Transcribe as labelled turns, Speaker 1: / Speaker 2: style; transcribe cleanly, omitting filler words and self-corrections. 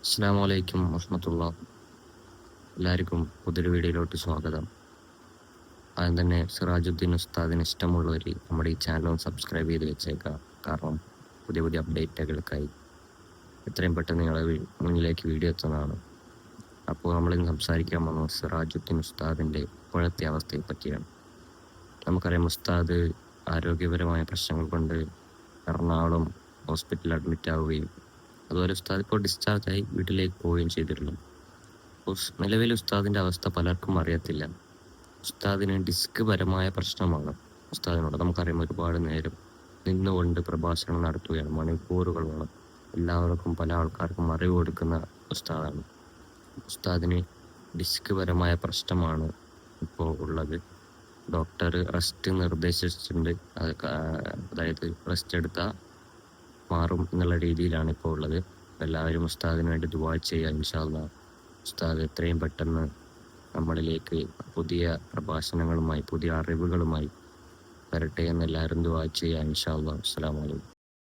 Speaker 1: അസ്സലാമു അലൈക്കും വറഹ്മത്തുള്ളാഹി. എല്ലാവർക്കും പുതിയൊരു വീഡിയോയിലോട്ട് സ്വാഗതം. ആദ്യം തന്നെ സിറാജുദ്ദീൻ ഉസ്താദിന് ഇഷ്ടമുള്ളവർ നമ്മുടെ ഈ ചാനൽ സബ്സ്ക്രൈബ് ചെയ്ത് വെച്ചേക്കാം. കാരണം പുതിയ പുതിയ അപ്ഡേറ്റുകൾക്കായി എത്രയും പെട്ടെന്ന് നിങ്ങളെ മുന്നിലേക്ക് വീഡിയോ എത്തുന്നതാണ്. അപ്പോൾ നമ്മളിന്ന് സംസാരിക്കാൻ പോകുന്നത് സിറാജുദ്ദീൻ ഉസ്താദിൻ്റെ ഇപ്പോഴത്തെ അവസ്ഥയെ പറ്റിയാണ്. നമുക്കറിയാം, ഉസ്താദ് ആരോഗ്യപരമായ പ്രശ്നങ്ങൾ കൊണ്ട് എറണാകുളം ഹോസ്പിറ്റലിൽ അഡ്മിറ്റ് ആവുകയും അതുപോലെ ഉസ്താദ് ഇപ്പോൾ ഡിസ്ചാർജായി വീട്ടിലേക്ക് പോവുകയും ചെയ്തിരുന്നു. നിലവിൽ ഉസ്താദിൻ്റെ അവസ്ഥ പലർക്കും അറിയത്തില്ല. ഉസ്താദിന് ഡിസ്ക് പരമായ പ്രശ്നമാണ്. ഉസ്താദിനോട് നമുക്കറിയാം, ഒരുപാട് നേരം നിന്നുകൊണ്ട് പ്രഭാഷണം നടത്തുകയാണ്, മണിക്കൂറുകളോളം എല്ലാവർക്കും പല ആൾക്കാർക്കും അറിവ് കൊടുക്കുന്ന ഉസ്താദാണ്. ഉസ്താദിന് ഡിസ്ക് പരമായ പ്രശ്നമാണ് ഇപ്പോൾ ഉള്ളത്. ഡോക്ടർ റെസ്റ്റ് നിർദ്ദേശിച്ചിട്ടുണ്ട്. അതായത് റെസ്റ്റ് എടുത്താൽ മാറും എന്നുള്ള രീതിയിലാണ് ഇപ്പോൾ ഉള്ളത്. എല്ലാവരും ഉസ്താദിന് വേണ്ടി ദുആ ചെയ്യുക. ഇൻഷാ അല്ലാഹ് ഉസ്താദ് എത്രയും പെട്ടെന്ന് നമ്മളിലേക്ക് പുതിയ പ്രഭാഷണങ്ങളുമായി പുതിയ അറിവുകളുമായി വരട്ടെ എന്ന് എല്ലാവരും ദുആ ചെയ്യുക. ഇൻഷാ അല്ലാഹ്. അസ്സലാമു അലൈക്കും.